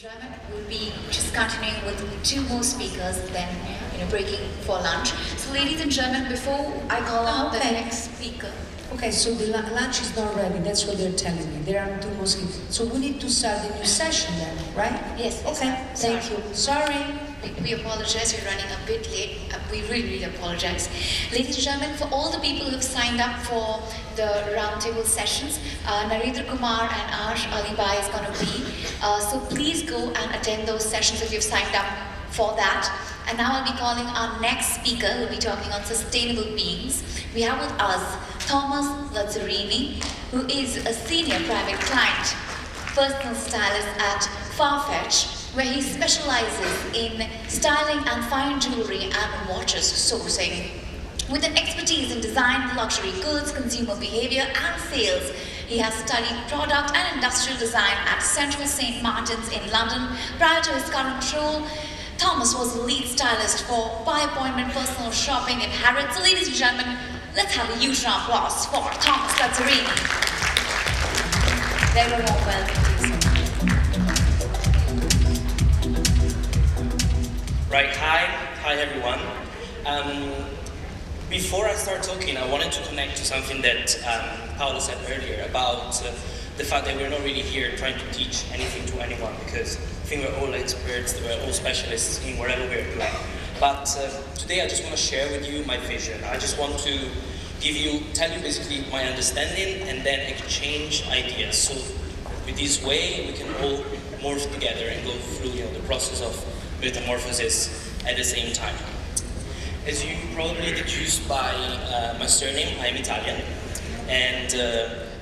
German, we'll be just continuing with two more speakers, then breaking for lunch. So, ladies and gentlemen, before I call out the next speaker. Okay, so the lunch is not ready. That's what they're telling me. There are two more speakers. So we need to start the new session then, right? Yes. Okay. Thank you. Sorry. We apologize. We're running a bit late. We really apologize. Ladies and gentlemen, for all the people who have signed up for the roundtable sessions, Narendra Kumar and Ash Alibai is going to be. So please go and attend those sessions if you've signed up for that. And now I'll be calling our next speaker who will be talking on sustainable beings. We have with us Thomas Lazzarini, who is a senior private client, personal stylist at Farfetch, where he specializes in styling and fine jewelry and watches sourcing. With an expertise in design, luxury goods, consumer behavior and sales, he has studied product and industrial design at Central St. Martin's in London. Prior to his current role, Thomas was the lead stylist for by appointment personal shopping in Harrods. So ladies and gentlemen, let's have a huge round of applause for Thomas Lazzarini. Very warm welcome, please. Right, hi everyone. Before I start talking, I wanted to connect to something that Paolo said earlier about the fact that we're not really here trying to teach anything to anyone, because I think we're all experts, we're all specialists in whatever we're doing. But today I just want to share with you my vision. I just want to tell you basically my understanding and then exchange ideas. So with this way we can all morph together and go through the process of metamorphosis at the same time. As you probably deduced by my surname, I am Italian, and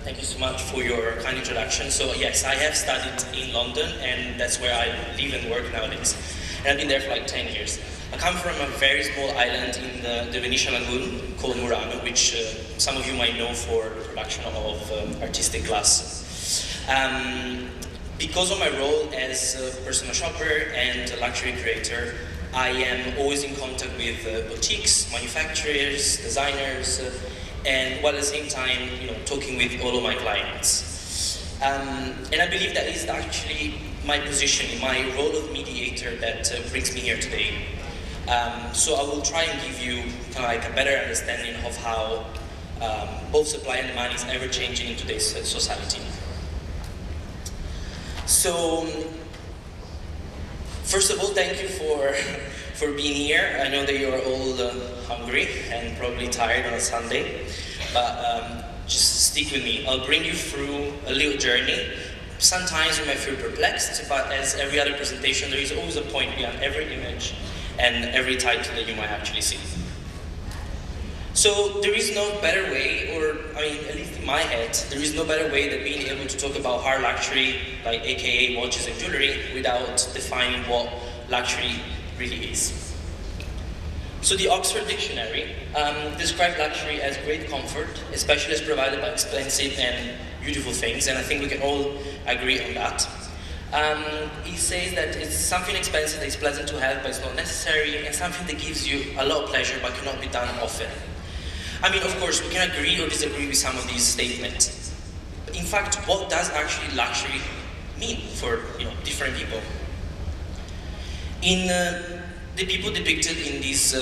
thank you so much for your kind introduction. So yes, I have studied in London, and that's where I live and work nowadays. And I've been there for like 10 years. I come from a very small island in the Venetian lagoon called Murano, which some of you might know for the production of artistic glass. Because of my role as a personal shopper and a luxury creator, I am always in contact with boutiques, manufacturers, designers, and while at the same time, talking with all of my clients. And I believe that is actually my position, my role of mediator that brings me here today. So I will try and give you a better understanding of how both supply and demand is ever changing in today's society. So, first of all, thank you for being here. I know that you're all hungry and probably tired on a Sunday, but just stick with me. I'll bring you through a little journey. Sometimes you might feel perplexed, but as every other presentation, there is always a point behind every image and every title that you might actually see. So there is no better way, or at least in my head, there is no better way than being able to talk about hard luxury, like AKA watches and jewelry, without defining what luxury really is. So the Oxford Dictionary describes luxury as great comfort, especially as provided by expensive and beautiful things, and I think we can all agree on that. It says that it's something expensive that is pleasant to have, but it's not necessary, and something that gives you a lot of pleasure but cannot be done often. Of course, we can agree or disagree with some of these statements. But in fact, what does actually luxury mean for different people? In the people depicted in this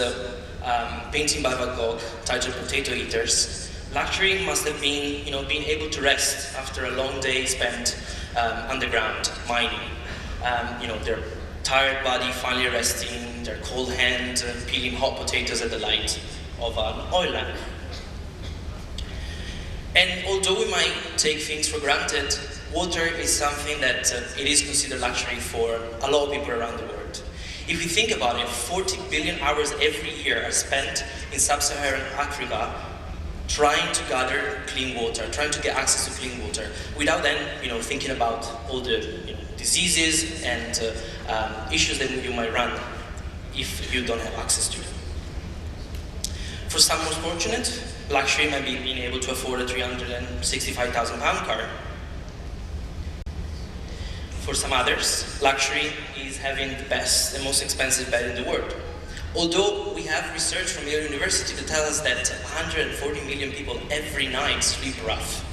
painting by Van Gogh titled Potato Eaters, luxury must have been being able to rest after a long day spent underground mining. Their tired body finally resting, their cold hand peeling hot potatoes at the light of an oil lamp. And although we might take things for granted, water is something that it is considered luxury for a lot of people around the world. If we think about it, 40 billion hours every year are spent in sub-Saharan Africa trying to gather clean water, trying to get access to clean water, without then thinking about all the diseases and issues that you might run if you don't have access to it. For some more fortunate, luxury might be being able to afford a £365,000 car. For some others, luxury is having the best and most expensive bed in the world. Although we have research from Yale University that tells us that 140 million people every night sleep rough.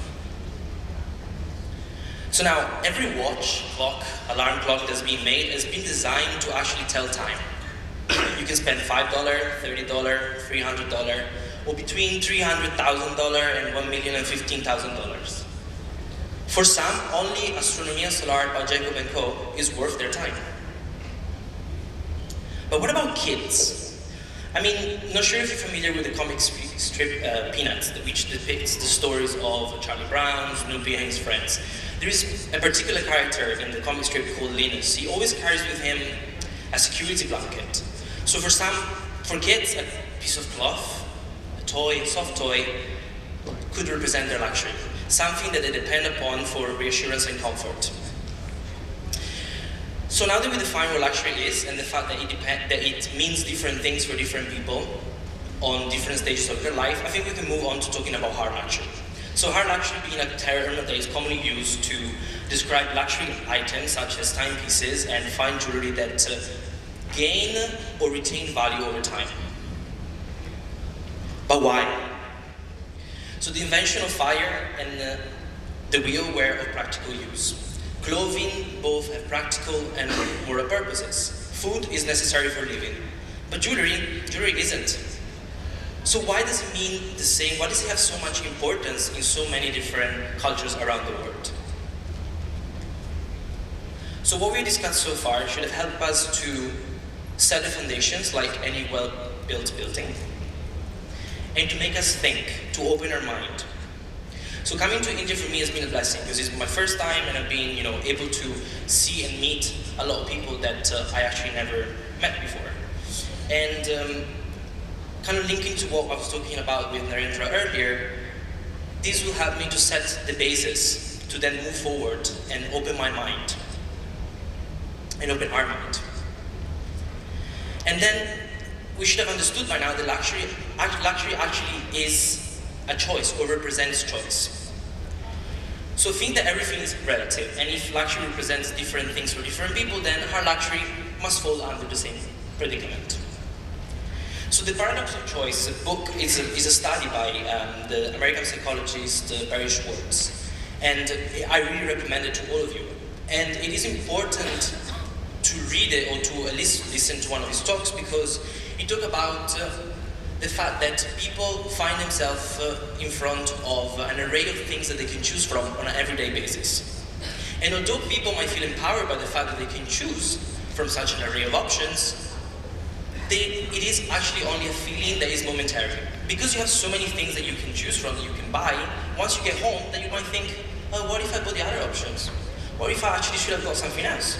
So now, every watch, clock, alarm clock that's being made has been designed to actually tell time. You can spend $5, $30, $300, or between $300,000 and $1,015,000. For some, only Astronomia Solar by Jacob & Co. is worth their time. But what about kids? I mean, not sure if you're familiar with the comic strip Peanuts, which depicts the stories of Charlie Brown, Snoopy, and his friends. There is a particular character in the comic strip called Linus. He always carries with him a security blanket. So for kids, a piece of cloth, a toy, a soft toy, could represent their luxury, something that they depend upon for reassurance and comfort. So now that we define what luxury is and the fact that it means different things for different people on different stages of their life, I think we can move on to talking about hard luxury. So hard luxury being a term that is commonly used to describe luxury items such as timepieces and fine jewelry that gain or retain value over time. But why? So the invention of fire and the wheel were of practical use. Clothing both have practical and moral purposes. Food is necessary for living, but jewelry isn't. So why does it mean the same? Why does it have so much importance in so many different cultures around the world? So what we discussed so far should have helped us to set the foundations like any well-built building, and to make us think, to open our mind. So coming to India for me has been a blessing because it's my first time and I've been, able to see and meet a lot of people that I actually never met before. And kind of linking to what I was talking about with Narendra earlier, this will help me to set the basis to then move forward and open my mind and open our mind. And then we should have understood by now that luxury actually is a choice or represents choice. So think that everything is relative, and if luxury represents different things for different people, then hard luxury must fall under the same predicament. So the paradox of choice book is a study by the American psychologist Barry Schwartz, and I really recommend it to all of you. And it is important to read it or to at least listen to one of his talks because he talked about the fact that people find themselves in front of an array of things that they can choose from on an everyday basis. And although people might feel empowered by the fact that they can choose from such an array of options, it is actually only a feeling that is momentary. Because you have so many things that you can choose from, that you can buy, once you get home, then you might think, oh, what if I bought the other options? What if I actually should have got something else?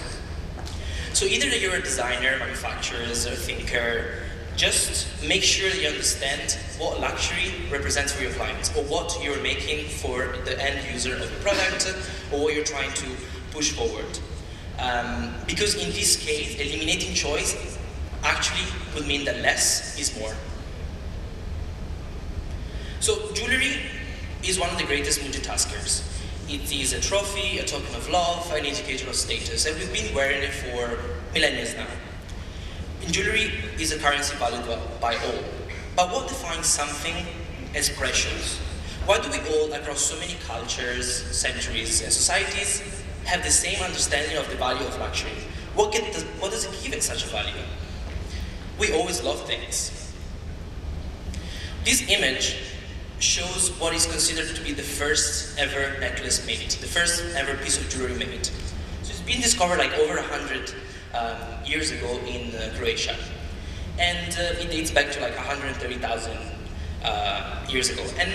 So either that you're a designer, manufacturer, or thinker, just make sure that you understand what luxury represents for your clients, or what you're making for the end user of the product, or what you're trying to push forward. Because in this case, eliminating choice actually would mean that less is more. So jewelry is one of the greatest multitaskers. It is a trophy, a token of love, an indicator of status, and we've been wearing it for millennia now. And jewelry is a currency valued by all. But what defines something as precious? Why do we all, across so many cultures, centuries, and societies, have the same understanding of the value of luxury? What does it give it such a value? We always love things. This image shows what is considered to be the first ever necklace made, the first ever piece of jewelry made. So it's been discovered like over 100 years ago in Croatia. And it dates back to like 130,000 years ago. And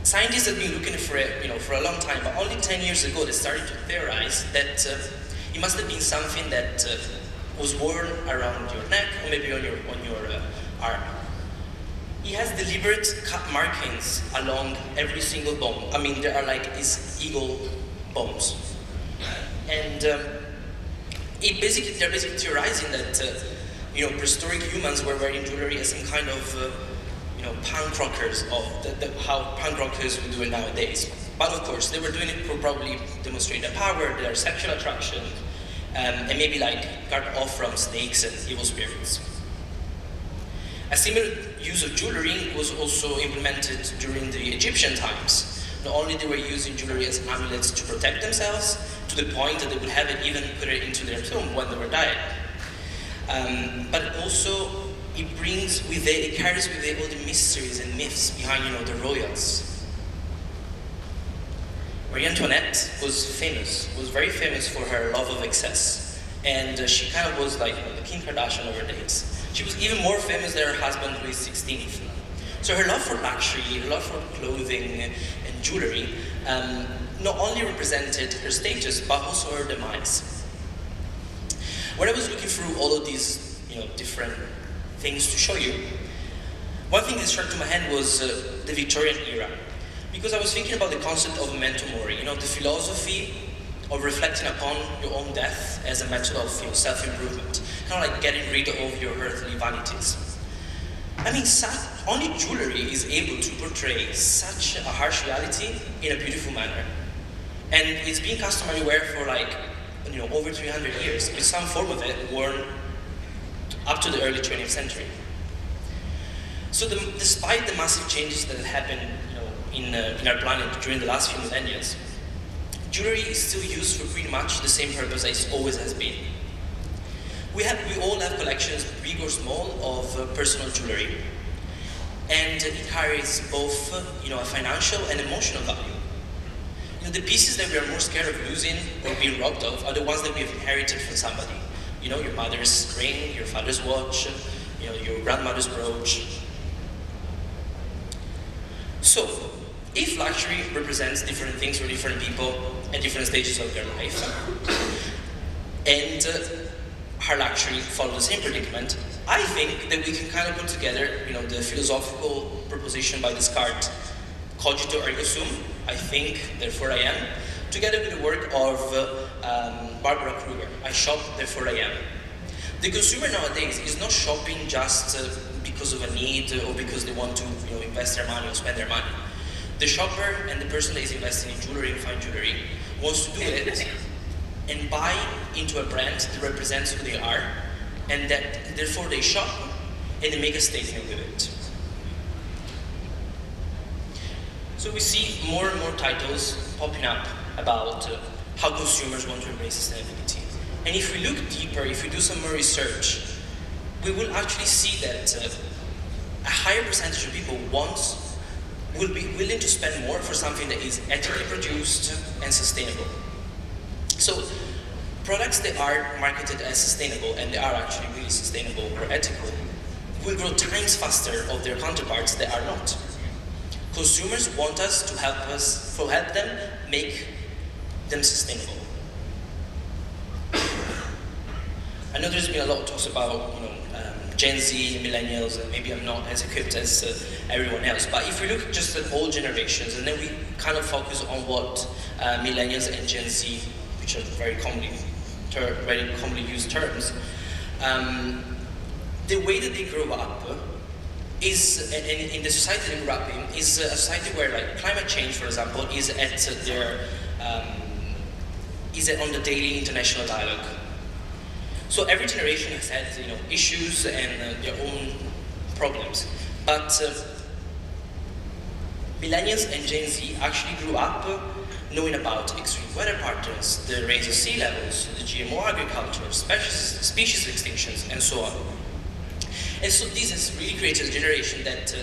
scientists have been looking for it for a long time, but only 10 years ago they started to theorize that it must have been something that was worn around your neck or maybe on your arm. He has deliberate cut markings along every single bone. I mean, there are like these eagle bones. And they're basically theorizing that prehistoric humans were wearing jewelry as some kind of punk rockers of how punk rockers would do it nowadays. But of course, they were doing it to probably demonstrate their power, their sexual attraction, and maybe like guard off from snakes and evil spirits. A similar use of jewelry was also implemented during the Egyptian times. Not only they were using jewelry as amulets to protect themselves, to the point that they would have it even put it into their tomb when they were dying. But also, it carries with it all the mysteries and myths behind, the royals. Marie Antoinette was very famous for her love of excess. And she kind of was like the Kim Kardashian of her days. She was even more famous than her husband, Louis XVI. So her love for luxury, her love for clothing and jewelry, not only represented her status, but also her demise. When I was looking through all of these, different things to show you, one thing that struck to my hand was the Victorian era. Because I was thinking about the concept of memento mori, the philosophy of reflecting upon your own death as a method of self-improvement, kind of like getting rid of your earthly vanities. I mean, only jewelry is able to portray such a harsh reality in a beautiful manner. And it's been customary wear for over 300 years, with some form of it worn up to the early 20th century. So despite the massive changes that have happened in our planet during the last few millennia, jewelry is still used for pretty much the same purpose as it always has been. We all have collections, big or small, of personal jewelry, and it carries both a financial and emotional value. The pieces that we are more scared of losing or being robbed of are the ones that we have inherited from somebody. Your mother's ring, your father's watch, your grandmother's brooch. So, if luxury represents different things for different people at different stages of their life, and her luxury follow the same predicament, I think that we can kind of put together, the philosophical proposition by Descartes, cogito ergo sum, I think, therefore I am, together with the work of Barbara Kruger, I shop, therefore I am. The consumer nowadays is not shopping just because of a need or because they want to invest their money or spend their money. The shopper and the person that is investing in jewelry and fine jewelry wants to do it and buy into a brand that represents who they are, and that therefore they shop and they make a statement with it. So we see more and more titles popping up about how consumers want to embrace sustainability. And if we look deeper, if we do some more research, we will actually see that a higher percentage of people will be willing to spend more for something that is ethically produced and sustainable. So products that are marketed as sustainable, and they are actually really sustainable or ethical, will grow times faster of their counterparts that are not. Consumers want us to help them make them sustainable. I know there's been a lot of talks about Gen Z, millennials, and maybe I'm not as equipped as everyone else, but if we look just at all generations, and then we kind of focus on what millennials and Gen Z, which are very commonly used terms, the way that they grow up is, in the society they grew up in, is a society where climate change, for example, is on the daily international dialogue. So every generation has had issues and their own problems, but millennials and Gen Z actually grew up knowing about extreme weather patterns, the rise of sea levels, the GMO agriculture, species extinctions, and so on. And so this has really created a generation that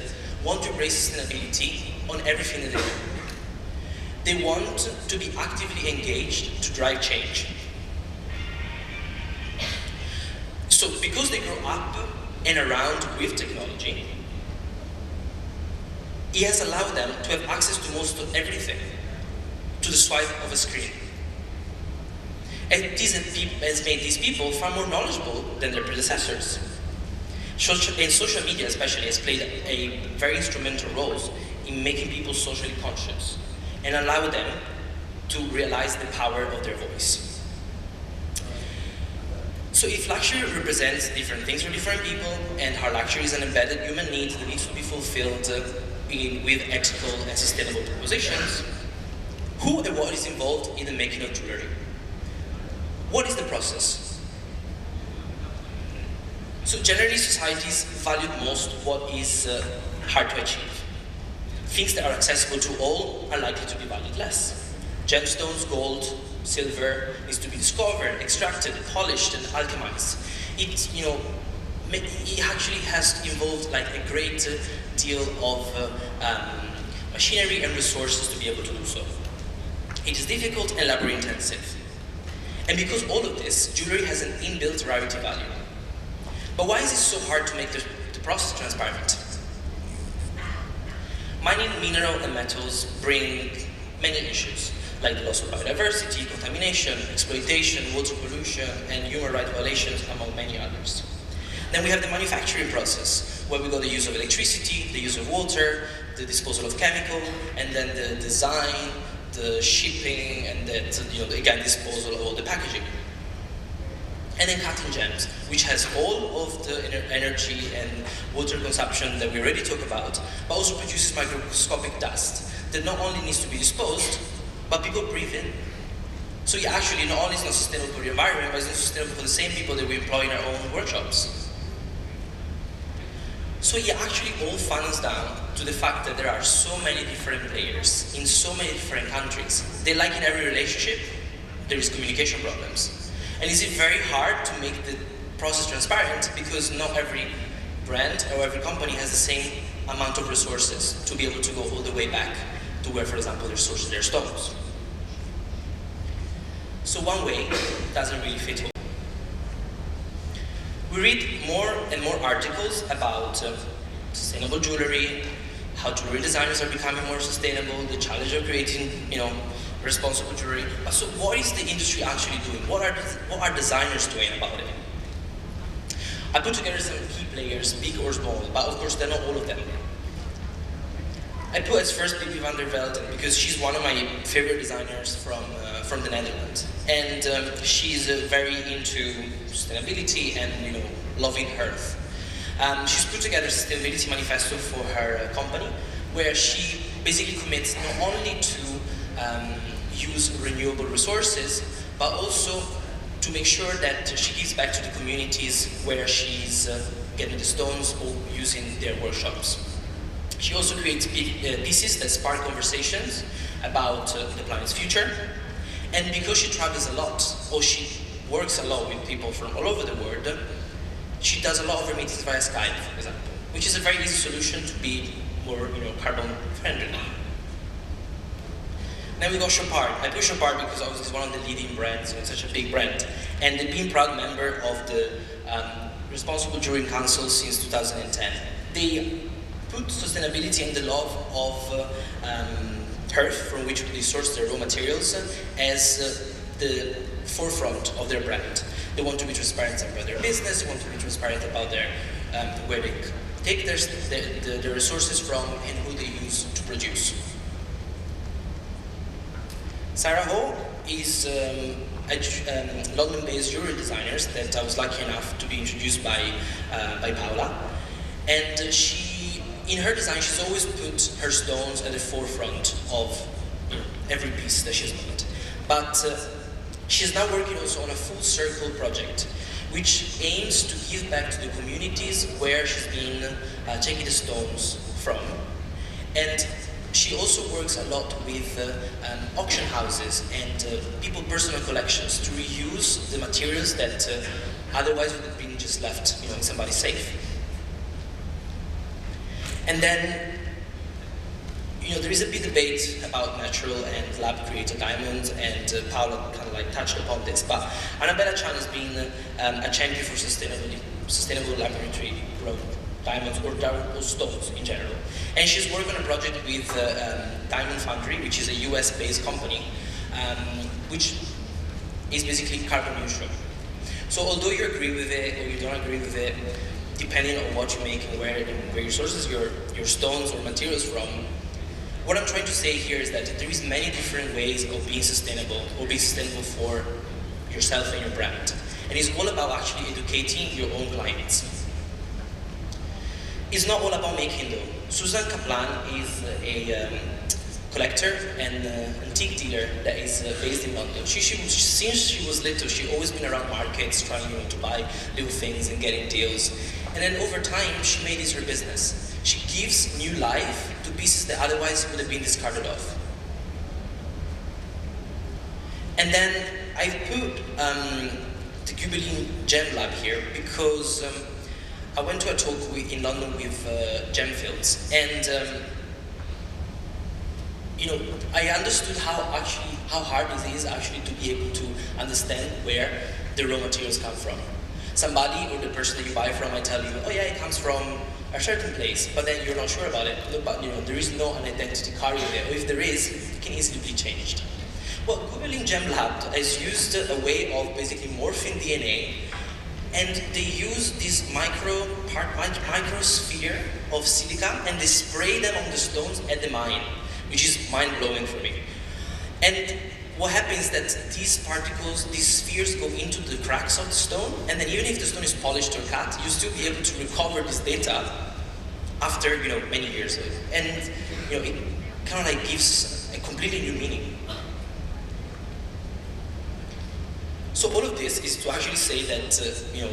want to embrace sustainability on everything that they do. They want to be actively engaged to drive change. So because they grow up and around with technology, it has allowed them to have access to most of everything, to the swipe of a screen. And this has made these people far more knowledgeable than their predecessors. And social media especially has played a very instrumental role in making people socially conscious and allow them to realize the power of their voice. So if luxury represents different things for different people, and how luxury is an embedded human need that needs to be fulfilled with ethical and sustainable propositions, who and what is involved in the making of jewelry? What is the process? So generally societies value most what is hard to achieve. things that are accessible to all are likely to be valued less. Gemstones, gold, silver needs to be discovered, extracted, polished, and alchemized. It actually has involved like a great deal of machinery and resources to be able to do so. It is difficult and labor intensive. And because all of this, jewelry has an inbuilt rarity value. But why is it so hard to make the process transparent? Mining mineral and metals bring many issues, like the loss of biodiversity, contamination, exploitation, water pollution, and human rights violations, among many others. Then we have the manufacturing process, where we got the use of electricity, the use of water, the disposal of chemical, and then the design, the shipping, and again, disposal of all the packaging. And then cutting gems, which has all of the energy and water consumption that we already talked about, but also produces microscopic dust that not only needs to be disposed, but people breathe in. So yeah, actually, not only is it not sustainable for the environment, but it's not sustainable for the same people that we employ in our own workshops. So it actually all funnels down to the fact that there are so many different players in so many different countries. They, like in every relationship, there is communication problems. And is it very hard to make the process transparent because not every brand or every company has the same amount of resources to be able to go all the way back to where, for example, they source their stones. So one way doesn't really fit all. We read more and more articles about sustainable jewelry, how jewelry designers are becoming more sustainable, the challenge of creating, responsible jewelry. So what is the industry actually doing? What are designers doing about it? I put together some key players, big or small, but of course they're not all of them. I put as first Bibi van der Velden because she's one of my favorite designers from the Netherlands, and she's very into sustainability and loving Earth. She's put together a sustainability manifesto for her company, where she basically commits not only to use renewable resources, but also to make sure that she gives back to the communities where she's getting the stones or using their workshops. She also creates pieces that spark conversations about the planet's future. And because she travels a lot, or she works a lot with people from all over the world, she does a lot of her meetings via Skype, for example, which is a very easy solution to be more carbon friendly. Then we got Chopard. I put Chopard because obviously it's one of the leading brands, it's such a big brand. And they've been proud member of the Responsible Jewelry Council since 2010. They put sustainability and the love of Earth, from which they source their raw materials, as the forefront of their brand. They want to be transparent about their business, they want to be transparent about their where they take their resources from and who they use to produce. Sarah Ho is a London-based jewelry designer that I was lucky enough to be introduced by Paola. And she, in her design, she's always put her stones at the forefront of every piece that she's made. But she's now working also on a full circle project, which aims to give back to the communities where she's been taking the stones from. And she also works a lot with auction houses and people's personal collections to reuse the materials that otherwise would have been just left in somebody's safe. And then, there is a big debate about natural and lab-created diamonds, and Paola kind of touched upon this, but Annabella Chan has been a champion for sustainable laboratory-grown diamonds or stones in general. And she's working on a project with Diamond Foundry, which is a US-based company, which is basically carbon neutral. So although you agree with it or you don't agree with it, depending on what you make and where you sources your stones or materials from, what I'm trying to say here is that there is many different ways of being sustainable or being sustainable for yourself and your brand. And it's all about actually educating your own clients. It's not all about making though. Susan Kaplan is a collector and antique dealer that is based in London. Since she was little, she's always been around markets trying to buy little things and getting deals. And then over time, she made this her business. She gives new life to pieces that otherwise would have been discarded off. And then I put the Gubelin Gem Lab here because I went to a talk in London with Gemfields, and I understood how hard it is actually to be able to understand where the raw materials come from. Somebody or the person that you buy from might tell you, oh yeah, it comes from a certain place, but then you're not sure about it. But there is no an identity carrier there, or if there is, it can easily be changed. Well, Gubelin Gem Lab has used a way of basically morphing DNA, and they use this microsphere of silica, and they spray them on the stones at the mine, which is mind-blowing for me. And what happens is that these particles, these spheres go into the cracks of the stone, and then even if the stone is polished or cut, you'll still be able to recover this data after many years. And it kind of like gives a completely new meaning. So all of this is to actually say that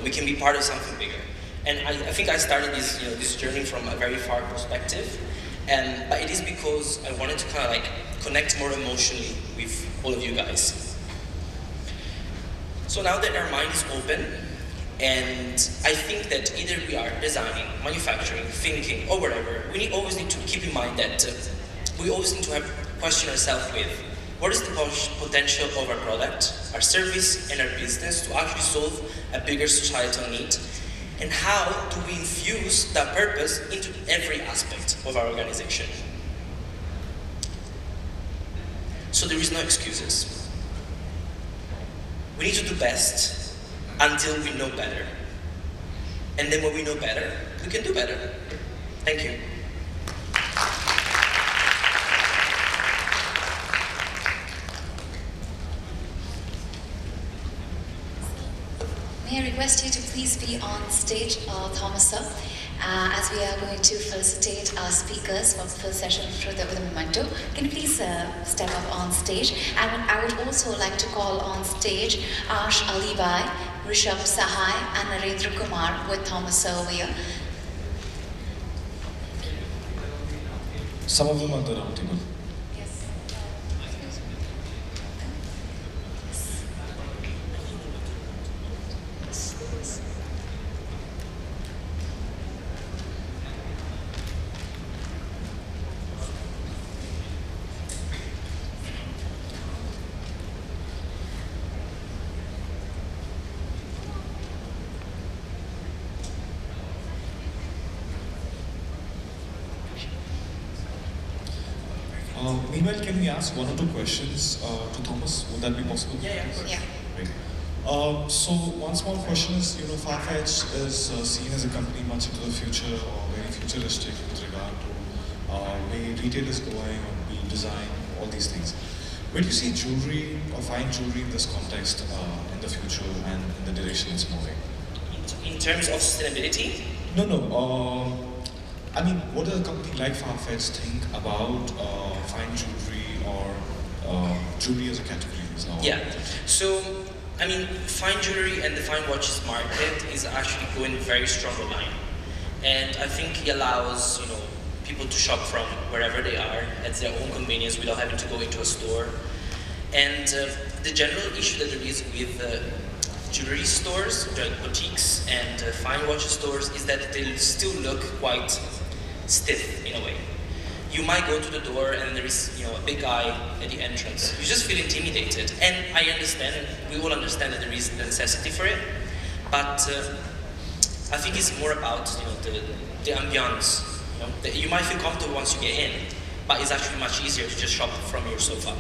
we can be part of something bigger. And I think I started this this journey from a very far perspective, but it is because I wanted to kind of like connect more emotionally with all of you guys. So now that our mind is open, and I think that either we are designing, manufacturing, thinking, or whatever, we always need to keep in mind that we always need to question ourselves with, what is the potential of our product, our service, and our business to actually solve a bigger societal need? And how do we infuse that purpose into every aspect of our organization? So there is no excuses. We need to do best until we know better. And then when we know better, we can do better. Thank you. May I request you to please be on stage, Thomas sir, as we are going to felicitate our speakers for the first session with a memento. Can you please step up on stage? And I would also like to call on stage Ash Alibai, Rishabh Sahai, and Narendra Kumar with Thomas sir over here. Some of them are at the round table. Yes. Meanwhile, can we ask one or two questions to Thomas? Would that be possible? Yeah. Yeah. Great. So one small question is, Farfetch is seen as a company much into the future or very futuristic with regard to where retail is going or being design, all these things. Where do you see jewelry or fine jewelry in this context in the future and in the direction it's moving? In terms of sustainability? No. I mean, what does a company like Farfetch think about fine jewelry or jewelry as a category? Yeah. So, I mean, fine jewelry and the fine watches market is actually going very strong online, and I think it allows people to shop from wherever they are at their own convenience without having to go into a store. And the general issue that there is with jewelry stores, like boutiques and fine watch stores, is that they still look quite stiff in a way. You might go to the door and there is a big guy at the entrance. You just feel intimidated, and I understand, and we all understand that there is the necessity for it, but I think it's more about the ambiance. You might feel comfortable once you get in, but it's actually much easier to just shop from your sofa.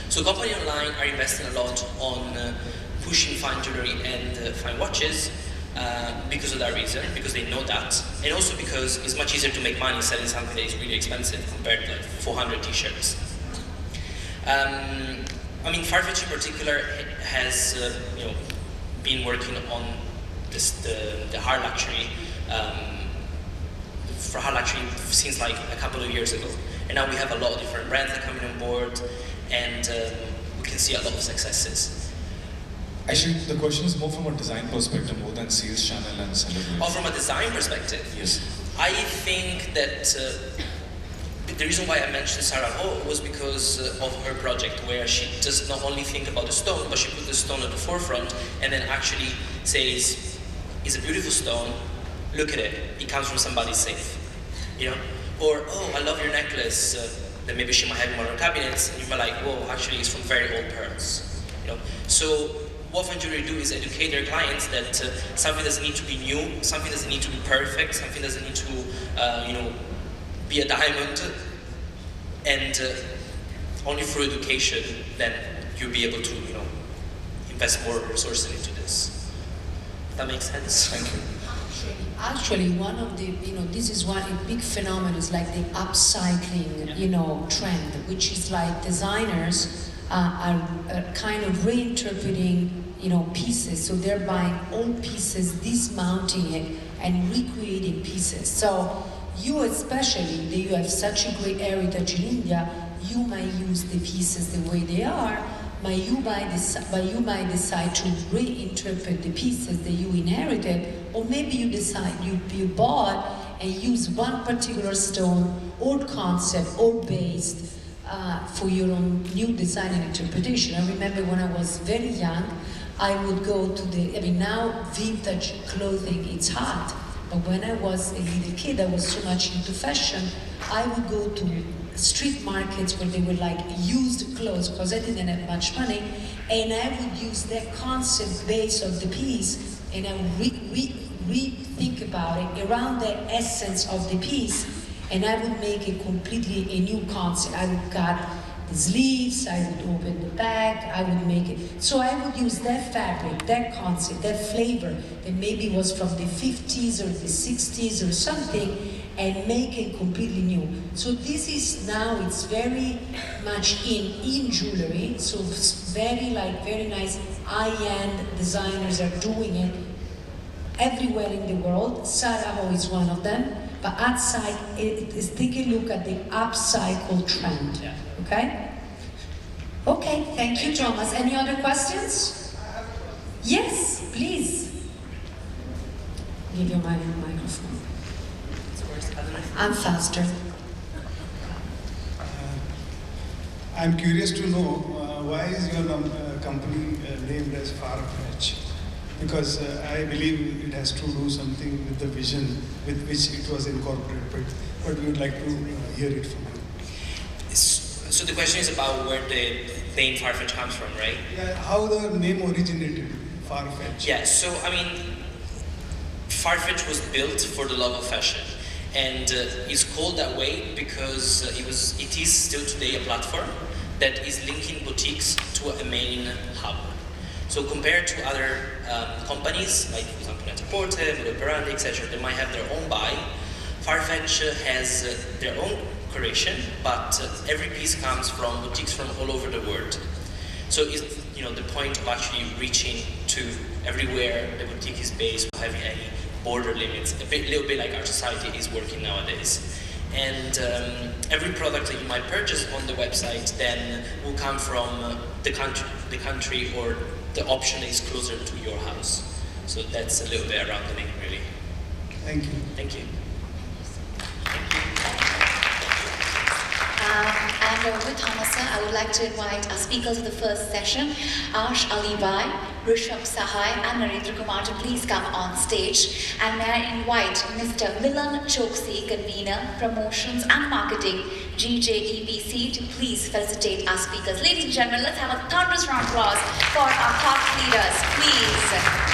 So companies online are investing a lot on pushing fine jewelry and fine watches because of that reason, because they know that, and also because it's much easier to make money selling something that is really expensive compared to like 400 t-shirts. I mean, Farfetch in particular has been working on the hard luxury for hard luxury since like a couple of years ago, and now we have a lot of different brands that are coming on board, and we can see a lot of successes. Actually, the question is more from a design perspective, more than sales channel and celebrity. Or from a design perspective? Yes. I think that the reason why I mentioned Sarah Ho was because of her project, where she does not only think about the stone, but she put the stone at the forefront and then actually says, it's a beautiful stone, look at it, it comes from somebody safe, you know? Or, oh, I love your necklace, that maybe she might have in one of her cabinets, and you're like, whoa, actually it's from very old pearls, you know? So what fine jewelry do is educate their clients that something doesn't need to be new, something doesn't need to be perfect, something doesn't need to, be a diamond, and only through education then you'll be able to, invest more resources into this. That makes sense? Thank you. Actually, one of the, this is one a big phenomenon is like the upcycling, trend, which is like designers are kind of reinterpreting, pieces. So they're buying old pieces, dismounting it, and recreating pieces. So you especially, that you have such a great heritage in India, you might use the pieces the way they are, but you might decide to reinterpret the pieces that you inherited, or maybe you decide you bought and use one particular stone, old concept, old based, for your own new design and interpretation. I remember when I was very young, I would go to now vintage clothing, it's hot, but when I was a little kid, I was so much into fashion, I would go to street markets where they were like used clothes, because I didn't have much money, and I would use that concept base of the piece, and I would rethink about it around the essence of the piece, and I would make it completely a new concept. I would cut the sleeves, I would open the back, I would make it. So I would use that fabric, that concept, that flavor that maybe was from the 50s or the 60s or something, and make it completely new. So this is now, it's very much in jewelry, so it's very nice high-end designers are doing it everywhere in the world. Sarah Ho is one of them, but outside, take a look at the upcycle trend, Yeah. okay? Okay, thank you, Thomas. Any other questions? Yes, please. Give your microphone. I'm faster. I'm curious to know why is your company named as Farfetch? Because I believe it has to do something with the vision with which it was incorporated, but we would like to hear it from you. So the question is about where the name Farfetch comes from, right? Yeah, how the name originated, Farfetch. Yeah, so Farfetch was built for the love of fashion. And it's called that way because it is still today a platform that is linking boutiques to a main hub. So compared to other companies, like for example Net-a-Porter, Villa Perandi, etc., they might have their own buy. Farfetch has their own curation, but every piece comes from boutiques from all over the world. So it's the point of actually reaching to everywhere the boutique is based, without having any border limits, little bit like our society is working nowadays. And every product that you might purchase on the website then will come from the country or the option that is closer to your house. So that's a little bit around the name, really. Thank you. Thank you. And with Thomas, I would like to invite our speakers of the first session, Ash Alibai, Rishabh Sahai, and Narendra Kumar to please come on stage. And may I invite Mr. Milan Choksi, convener, promotions and marketing, GJEPC, to please felicitate our speakers. Ladies and gentlemen, let's have a thunderous round of applause for our top leaders, please.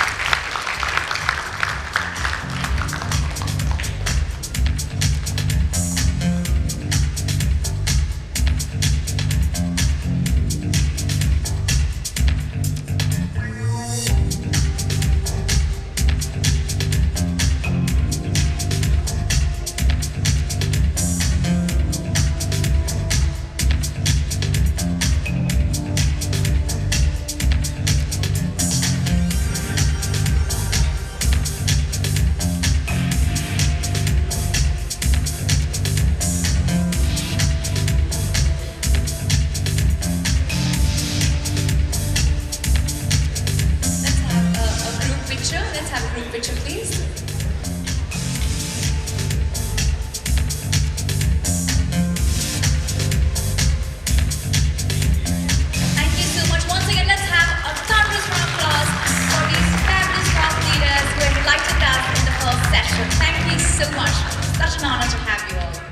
pleasure. Thank you so much. Such an honor to have you all.